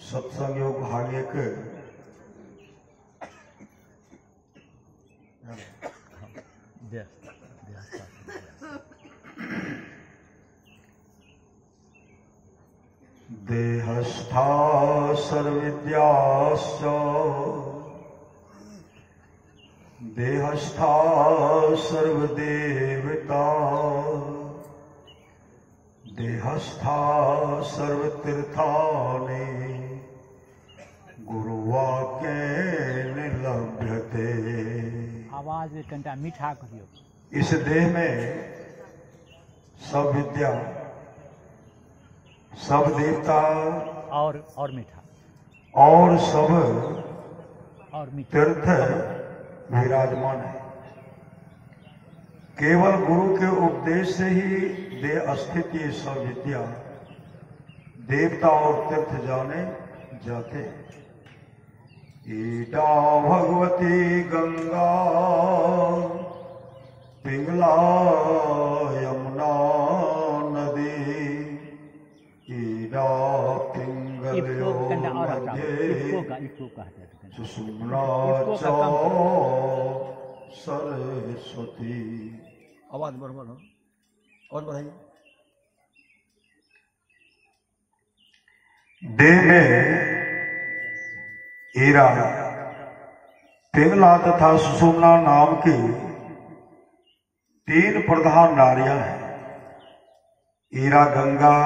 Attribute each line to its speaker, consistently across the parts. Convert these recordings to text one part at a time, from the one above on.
Speaker 1: सत्संग योग भाग 1 देहस्था सर्वविद्याश्च देहस्था सर्वदेवता देहस्था सर्वतीर्थानि गुरुवाक्येन लभ्यते।
Speaker 2: आवाज कंटा मीठा करियो।
Speaker 1: इस देह में सब विद्या, सब देवता
Speaker 2: और मीठा
Speaker 1: और सब
Speaker 2: और मीठा
Speaker 1: तीर्थ विराजमान है। केवल गुरु के उपदेश से ही देह स्थित ये सब विद्या, देवता और तीर्थ जाने जाते हैं। ईटा भगवती गंगा पिंगला यमुना नदी ईडा पिंगलो सुषुम्ना च सरस्वती।
Speaker 3: आवाज बराबर हो और बढ़ाइए।
Speaker 1: देह में ईरा पिंगला तथा सुषुम्ना नाम की 3 प्रधान नारियां हैं। ईरा गंगा,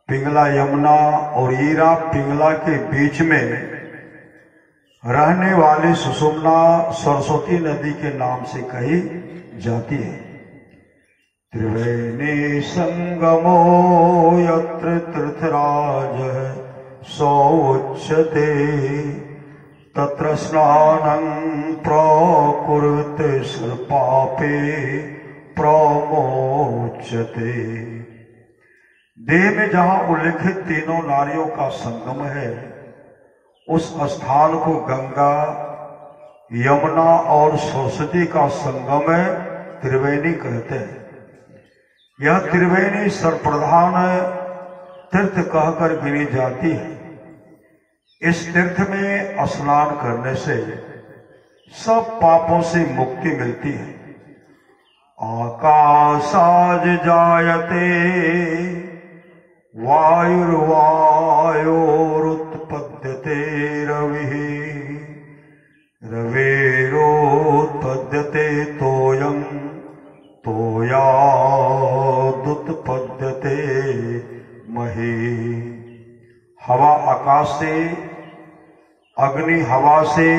Speaker 1: पिंगला यमुना और ईरा पिंगला के बीच में रहने वाली सुषुम्ना सरस्वती नदी के नाम से कही जाती है। त्रिवेणी संगमो यत्र तीर्थराज सौच्यते तत्र स्नानं प्रकुर्वते सर्वपापे प्रमोच्यते। देह में जहां उल्लेखित तीनों नारियों का संगम है, उस स्थान को गंगा, यमुना और सरस्वती का संगम त्रिवेणी कहते हैं। यह त्रिवेणी सर्वप्रधान तीर्थ कहकर गिनी जाती है। इस तीर्थ में स्नान करने से सब पापों से मुक्ति मिलती है। आकाशाज जायते वायुर्वायोरुत्पद्यते रविः रवेरोत्पद्यते तोयं तोयादुत्पद्यते मही। हवा आकाश से, अग्नि हवा से,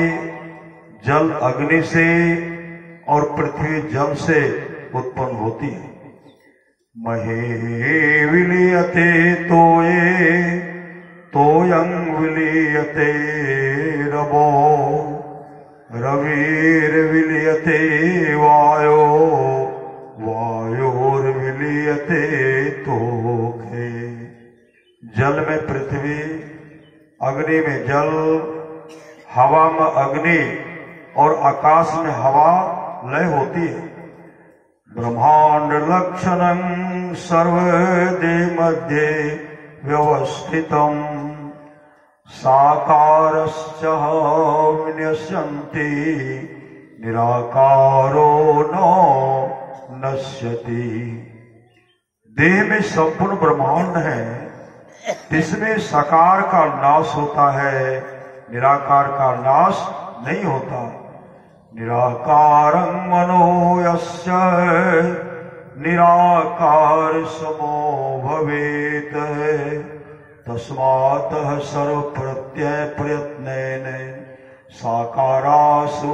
Speaker 1: जल अग्नि से और पृथ्वी जल से उत्पन्न होती है। महे विलीयते तोये तोयं विलीयते रवो रविर्विलीयते वायो वायोर्विलीयते तोखे। जल में पृथ्वी, अग्नि में जल, हवा में अग्नि और आकाश में हवा लय होती है। ब्रह्मांड लक्षणं सर्वदे मध्ये व्यवस्थितम् साकारश्च विनश्यन्ति निराकारो न नश्यति। देह में संपूर्ण ब्रह्मांड है, इसमें साकार का नाश होता है, निराकार का नाश नहीं होता। निराकारं मनो यस्य निराकार समो भवेत् तस्मातः सर्व प्रत्यय प्रयत्नेन साकारासु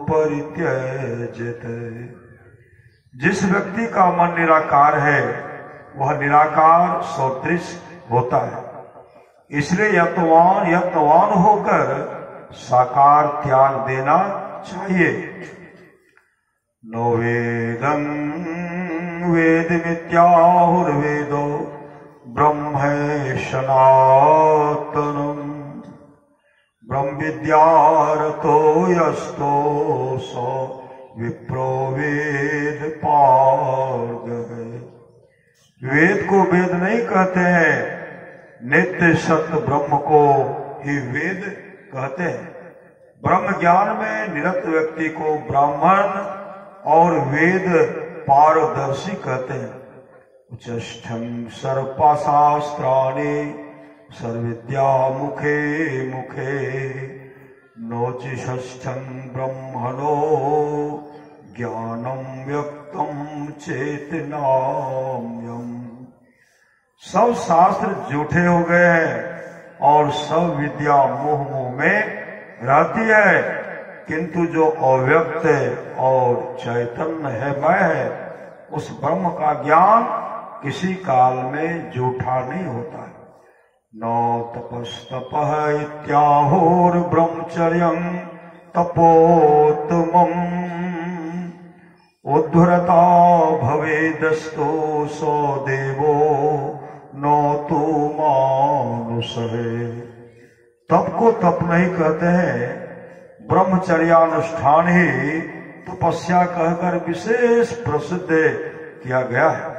Speaker 1: परित्यज्यते। जिस व्यक्ति का मन निराकार है, वह निराकार सदृश होता है। इसलिए यत्नवान होकर साकार त्याग देना चाहिए। नो वेदं वेदमित्याहुर्वेदो ब्रह्मैषनातनम् ब्रह्म विद्यारतो यस्तो स विप्रो वेद पारगः। वेद को वेद नहीं कहते हैं, नित्य सत्य ब्रह्म को ही वेद कहते हैं। ब्रह्म ज्ञान में निरत व्यक्ति को ब्राह्मण और वेद पारदर्शी कहते हैं। उच्चष्ठं सर्वशास्त्राणि सर्वविद्या मुखे मुखे नोचिष्ठं ब्रह्मणो ज्ञानम व्यक्तम चेतनाम्यम। सब शास्त्र झूठे हो गए हैं और सब विद्या मोह मोह में रहती है, किंतु जो अव्यक्त और चैतन्य है मैं है, उस ब्रह्म का ज्ञान किसी काल में झूठा नहीं होता है। न तपस्तपः इत्याहोर ब्रह्मचर्यं तपोत्तमम् उद्धरता भवेदस्तो सो देवो न तो मानुषः। तप को तप नहीं कहते हैं, ब्रह्मचर्यानुष्ठान ही तपस्या कहकर विशेष प्रसिद्ध किया गया है।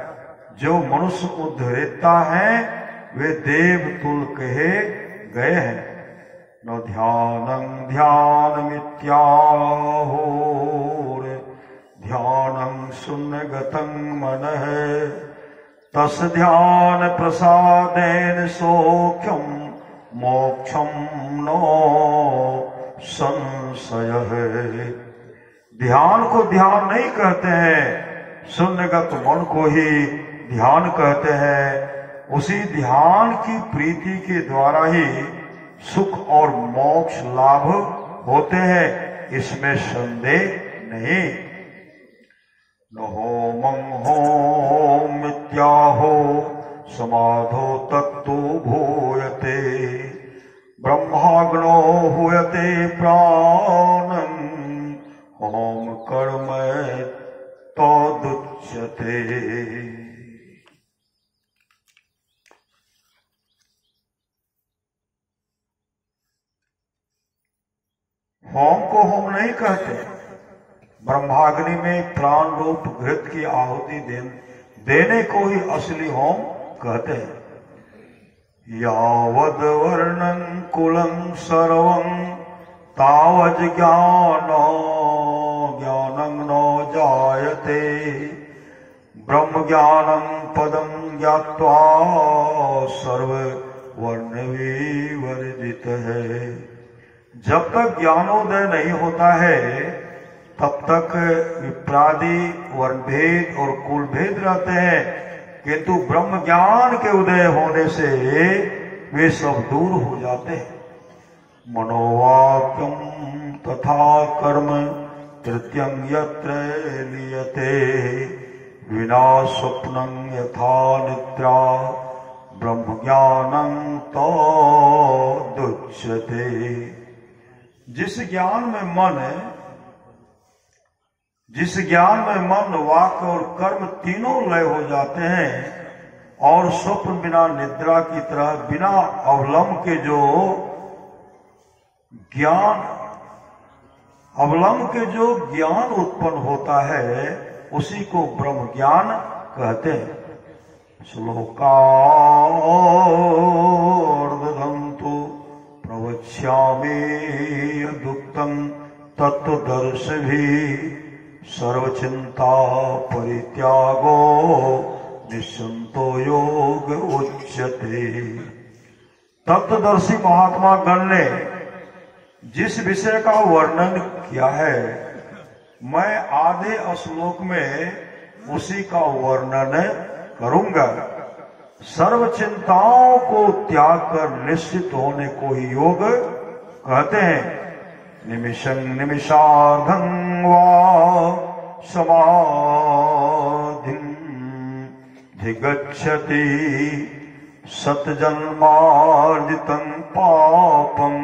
Speaker 1: जो मनुष्य उद्धरेता है वे देव तुल कहे गए हैं। न ध्यानं ध्यानमित्याहोर ध्यानं शून्यगतं मनः तस् ध्यान प्रसादेन सौख्यं मोक्षं नो संशयः। ध्यान को ध्यान नहीं कहते हैं, शून्यगत मन को ही ध्यान कहते हैं। उसी ध्यान की प्रीति के द्वारा ही सुख और मोक्ष लाभ होते हैं, इसमें संदेह नहीं। न होमं होम इत्याहो समाधो तत्तो भूयते ब्रह्माग्नो हुयते प्राणं होम कर्म तदुच्यते। होम को होम नहीं कहते, ब्रह्माग्नि में प्राण रूप घृत की आहुति देने को ही असली होम कहते हैं। यावद वर्णं कुलं सर्वं तावज ज्ञानं न जायते ब्रह्म ज्ञानं पदं ज्ञात्वा सर्व वर्ण विवर्जित है। जब तक ज्ञानोदय नहीं होता है तब तक विप्रादि वर्णभेद और कुल भेद रहते हैं, किंतु ब्रह्म ज्ञान के उदय होने से वे सब दूर हो जाते हैं। मनोवाक्यम तथा कर्म तृतीयं यत्र लीयते विना स्वप्नं यथा निद्रा ब्रह्म ज्ञानं तदुच्यते। जिस ज्ञान में मन वाक और कर्म तीनों लय हो जाते हैं और स्वप्न बिना निद्रा की तरह बिना अवलंब के जो ज्ञान उत्पन्न होता है उसी को ब्रह्म ज्ञान कहते हैं। श्लोकार्धधन्तु प्रवक्ष्यामि यदुक्तं तत्त्वदर्शिभिः सर्वचिंता परित्यागो निश्चिंतो योग उच्यते। तत्वदर्शी महात्मा गण ने जिस विषय का वर्णन किया है, मैं आधे श्लोक में उसी का वर्णन करूंगा। सर्व चिंताओं को त्याग कर निश्चित होने को ही योग कहते हैं। निमिषं निमिषार्धं वा समाधिं धिगच्छति शतजन्मार्जितं पापं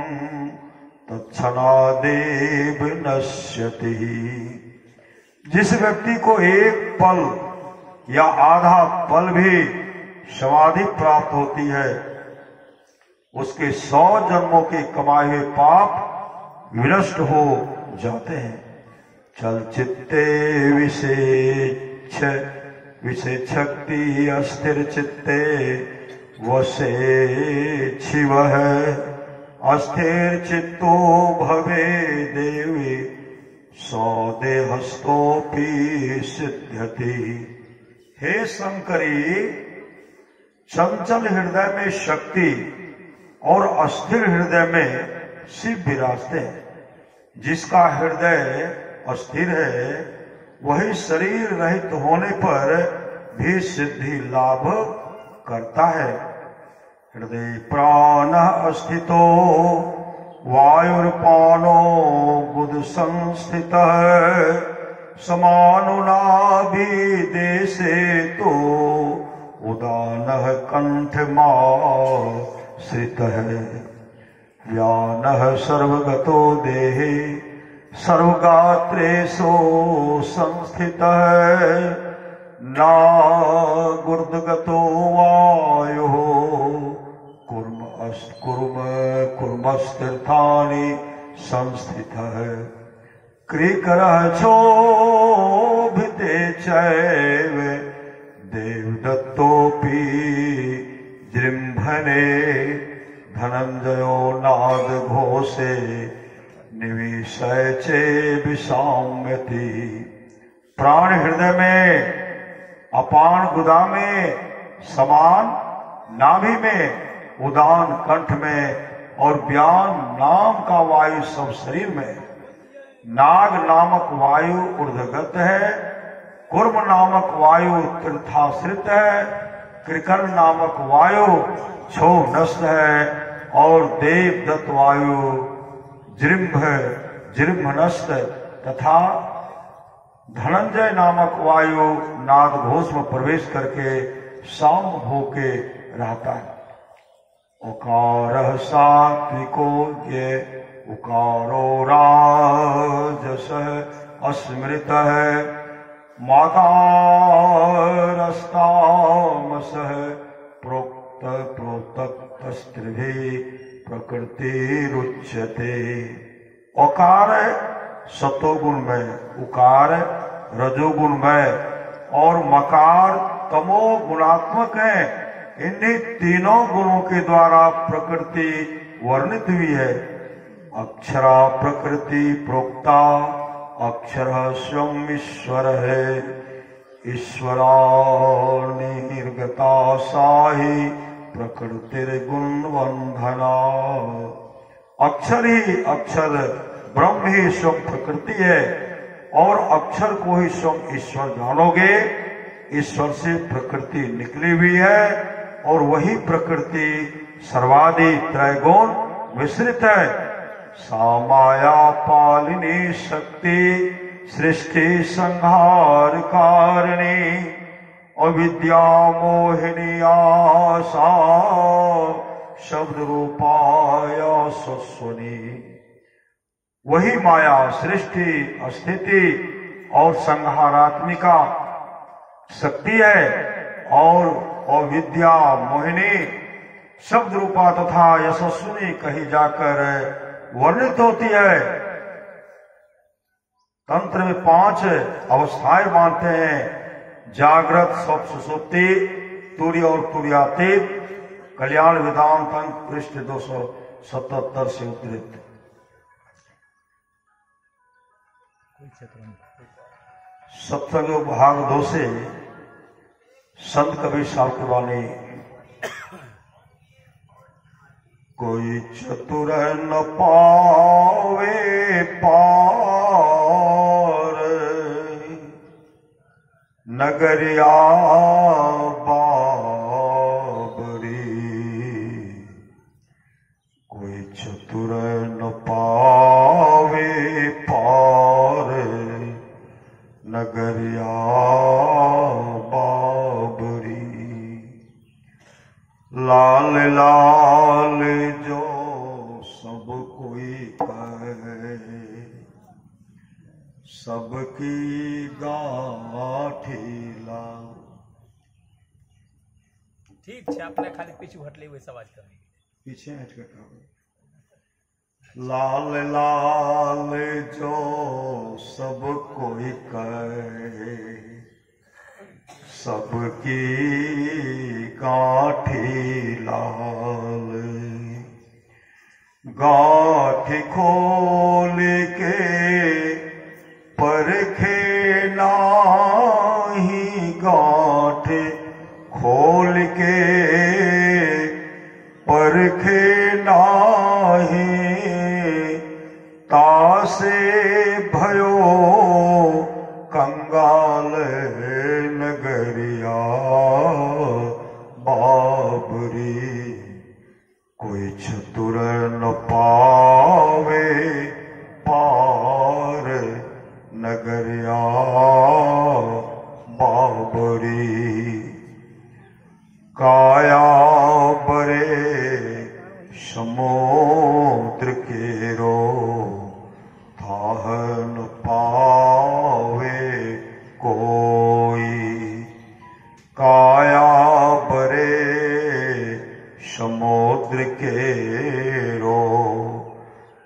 Speaker 1: तत्क्षणादेव नश्यति। जिस व्यक्ति को एक पल या आधा पल भी समाधि प्राप्त होती है, उसके 100 जन्मों के कमाए हुए पाप विनष्ट हो जाते हैं। चलचित्ते विषय शक्ति अस्थिर चित्ते वसे शिवः अस्थिर चित्तो भवे देवी सौदेहस्तोपि सिद्ध्यति। हे शंकरी, चंचल हृदय में शक्ति और अस्थिर हृदय में शिव विराजते हैं। जिसका हृदय अस्थिर है वही शरीर रहित होने पर भी सिद्धि लाभ करता है। हृदय प्राण अस्थितो वायुर्पानो बुध संस्थितः समानुनाभि देशे तो उदानः कंठमाश्रितः। व्यानः सर्वगतो देहे सर्वगात्रेषु संस्थितः। नागुर्दगतो वायुः कुर्मस्तीर्थानि संस्थितः। क्रीकरः क्षोभिते चैव देवदत्तोऽपि जृम्भने। धनंजयो नाद घोषे निविशय चे विषाम्यति। प्राण हृदय में, अपान गुदा में, समान नाभि में, उदान कंठ में और व्यान नाम का वायु सब शरीर में। नाग नामक वायु ऊर्ध्वगत है, कुर्म नामक वायु तीर्थाश्रित है, कृकर्ण नामक वायु छो नष्ट है और देवदत्त वायु जृंभ नष्ट तथा धनंजय नामक वायु नाद घोष में प्रवेश करके शाम होके रहता है। उकार सात्विको ये उकारो राजस अस्मृत है। माकारस्तामस प्रोक्तस्त्रिभि प्रकृति रुच्यते। उकार सतोगुण में, उकार रजोगुण में और मकार तमो गुणात्मक है। इन्हीं तीनों गुणों के द्वारा प्रकृति वर्णित हुई है। अक्षरा प्रकृति प्रोक्ता, अक्षर स्वयं ईश्वर है। ईश्वरा निर्गता साही प्रकृतिर्गुण बंधना। अक्षर ही अक्षर ब्रह्म ही स्वयं प्रकृति है और अक्षर को ही स्वयं ईश्वर जानोगे। ईश्वर से प्रकृति निकली हुई है और वही प्रकृति सर्वादि त्रैगुण मिश्रित है। सामाया पालिनी शक्ति सृष्टि संहार कारिणी अविद्या मोहिनी आशा शब्द रूपाया सस्वनी। वही माया सृष्टि स्थिति और संहारात्मिका शक्ति है और अविद्या मोहिनी शब्द रूपा तथा यशस्विनी कही जाकर वर्णित होती है। तंत्र में 5 अवस्थाएं मानते हैं। जागृत, स्वप्न, सुषुप्ति, तुर्य और तुर्यातीत। कल्याण वेदांत अंक पृष्ठ 277 से उद्धृत। सत्संग भाग 2 से संत कबीर साहब की वाणी। कोई चतुर न पावे पार नगरिया बाबरी। कोई चतुर न पावे पार नगरिया बाबरी। लाल लाल जो सब कोई कहे सबकी गाठी लाल।
Speaker 4: ठीक है, अपने खाली पीछे हटले वैसा आवाज करने
Speaker 1: पीछे हट कर। लाल लाल जो सब कोई कहे सबकी गांठी लाल, गांठी खोल के परखे नाही, गांठी खोल के परखे नाही, तासे भयो कंगाल नगरिया बाबरी। कोई चतुर न पावे पार नगरिया बाबरी। काया बरे समुद्र केरो, थाह न पावे कोई। काया बरे समुद्र केरो,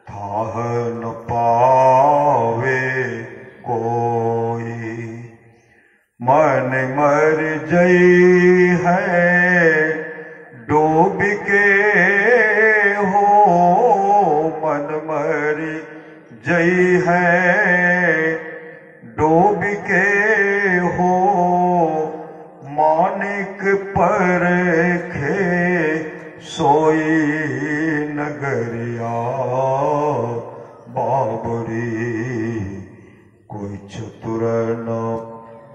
Speaker 1: थाह न पावे कोई। मन मर जई है डूब के हो, मन मर जई है डूब के हो। मानिक पर खे सोई नगरिया बाबरी। कोई चतुर न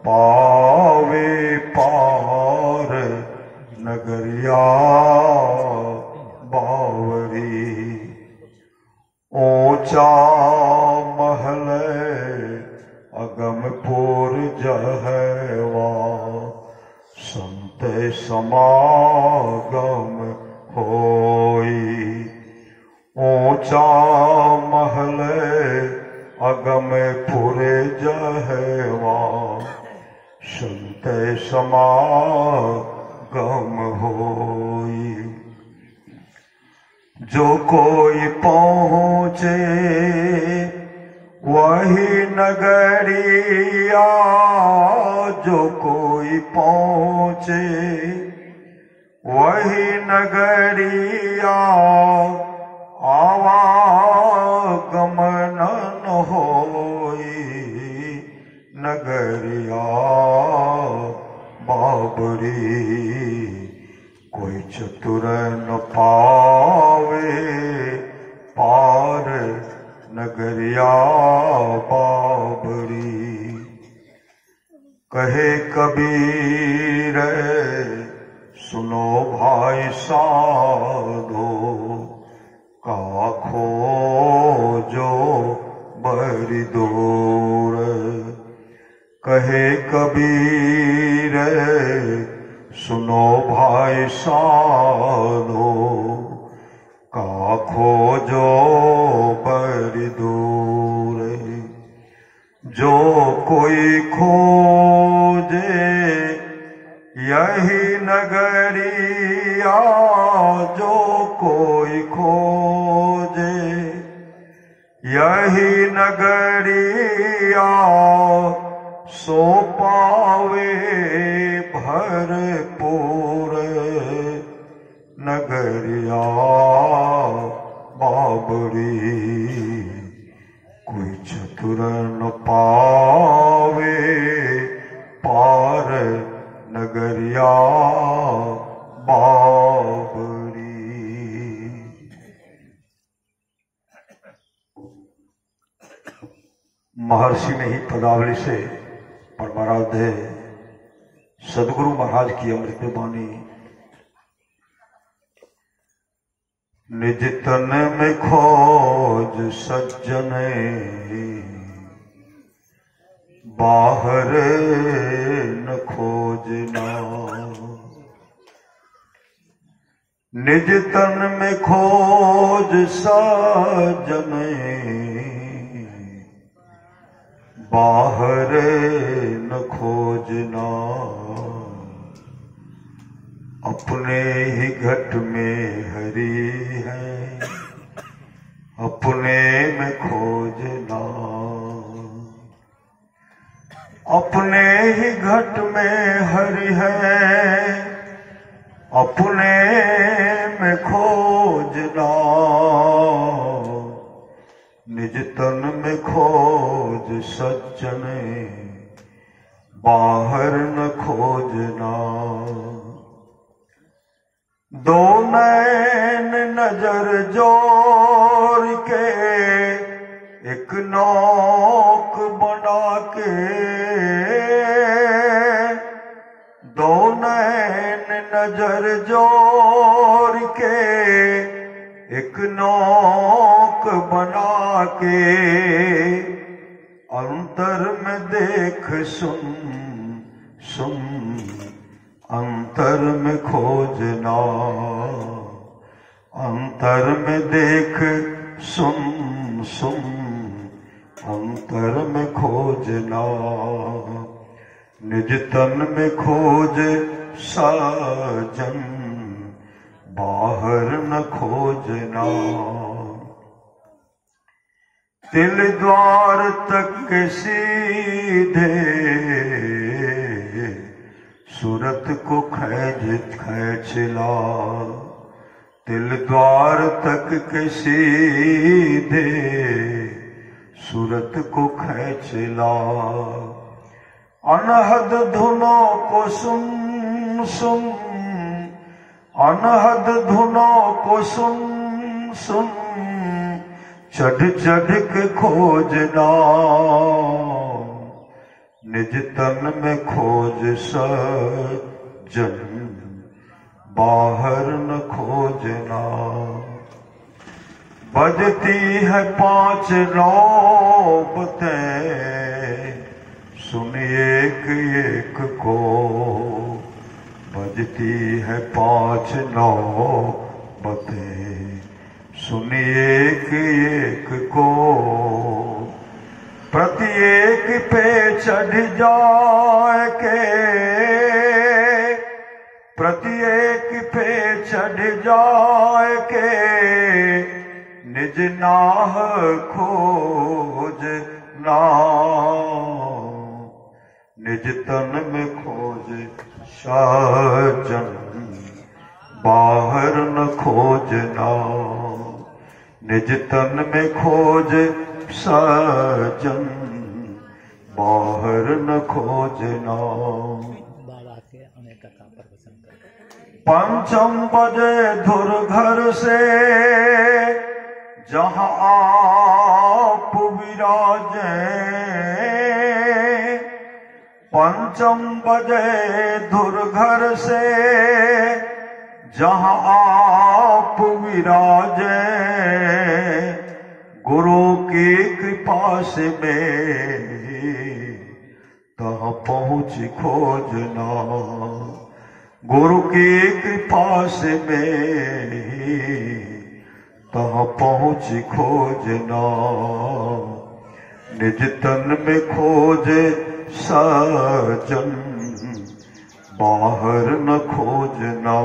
Speaker 1: पावे पार नगरिया बावरी। ऊंचा महल अगमपुर जहवा, संत समागम होई। ऊंचा महल अगमपुर जहवा, संत समागम होई। जो कोई पहुँचे वही नगरिया, जो कोई पहुँचे वही नगरिया। आवागमन न होई नगरिया बाबरी। कोई चतुर न पावे पार नगरिया बाबरी। कहे कबीर सुनो भाई साधो, का खोजो बड़ी दूर। कहे कबीर सुनो भाई साधो, का खोजो बड़ी दूर। जो कोई खोजे यही नगरिया, जो कोई खोजे यही नगरिया। सो पावे भरपूर नगरिया बाबरी। कोई चतुर न पावे पार नगरिया बाबरी। महर्षि ने ही पदावली से परमाराध्य सदगुरु महाराज की अमृत वाणी निज तन में खोज सज्जन, बाहर न खोजना। निज तन में खोज सज्जन, बाहर न खोजना। अपने ही घट में हरि है, अपने में खोजना। अपने ही घट में हरि है, अपने में खोजना, निज तन में खोज सज्जन, बाहर न खोजना। दो नैन नजर जोर के एक नौक बना के, दो नैन नजर जोर के एक नौक बना के, अंतर में देख सुन सुन, अंतर में खोजना, अंतर में देख सुन सुन, अंतर में खोजना, निज तन में खोज साजन, बाहर न खोजना। तिल द्वार तक सीधे सूरत को खैंच ला, तिल द्वार तक के सीधे सूरत को खैंच ला। अनहद धुनों को सुन सुन, अनहद धुनों को सुन सुन, चढ़ चढ़ के खोजना, निज तन में खोज सज्जन, बाहर न खोजना। बजती है 5 नौबतें, सुनिए एक एक को, बजती है 5 नौबतें, सुनिए एक एक को, प्रत्येक पे चढ़ जाए के, प्रत्येक पे चढ़ जाए के, निज नाह खोज ना, निज तन में खोज साजन, बाहर न खोजना, निज तन में खोज साजन, बाहर न खोजना।
Speaker 2: बाबा के अनेक कथा प्रवचन कर।
Speaker 1: पंचम बजे धुर घर से जहां आप विराजे, पंचम बजे धुर घर से जहां आप विराजे, गुरु की कृपा से मेरी तहाँ पहुँच खोजना, गुरु की कृपा से मेरी तहाँ पहुँच खोजना, निज तन में खोज साजन, बाहर न खोजना।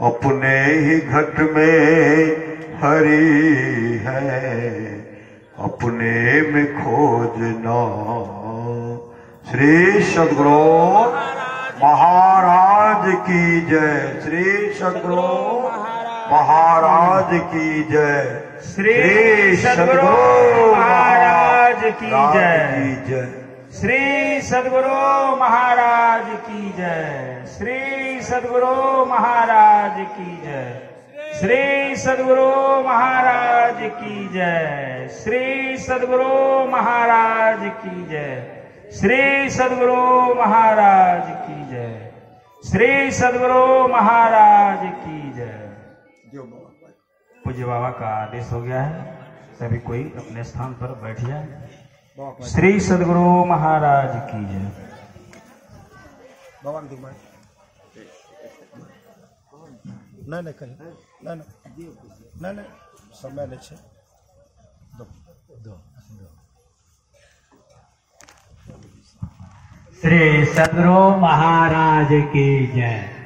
Speaker 1: अपने ही घट में हरि है, अपने में खोजना। श्री सद्गुरु महाराज की जय, श्री सद्गुरु महाराज की जय,
Speaker 4: श्री सद्गुरु महाराज की जय, श्री सद्गुरु महाराज की जय, श्री सद्गुरु महाराज की जय, श्री सद्गुरु महाराज की जय, श्री सद्गुरु महाराज की जय, श्री सद्गुरु महाराज की जय, श्री सद्गुरु महाराज की जय। पूज्य बाबा का आदेश हो गया है, सभी कोई अपने स्थान पर बैठ जाए। श्री सद्गुरु महाराज की जय।
Speaker 3: बाबा नहीं कहीं नहीं समय नहीं है।
Speaker 2: श्री सद्गुरु महाराज की जय।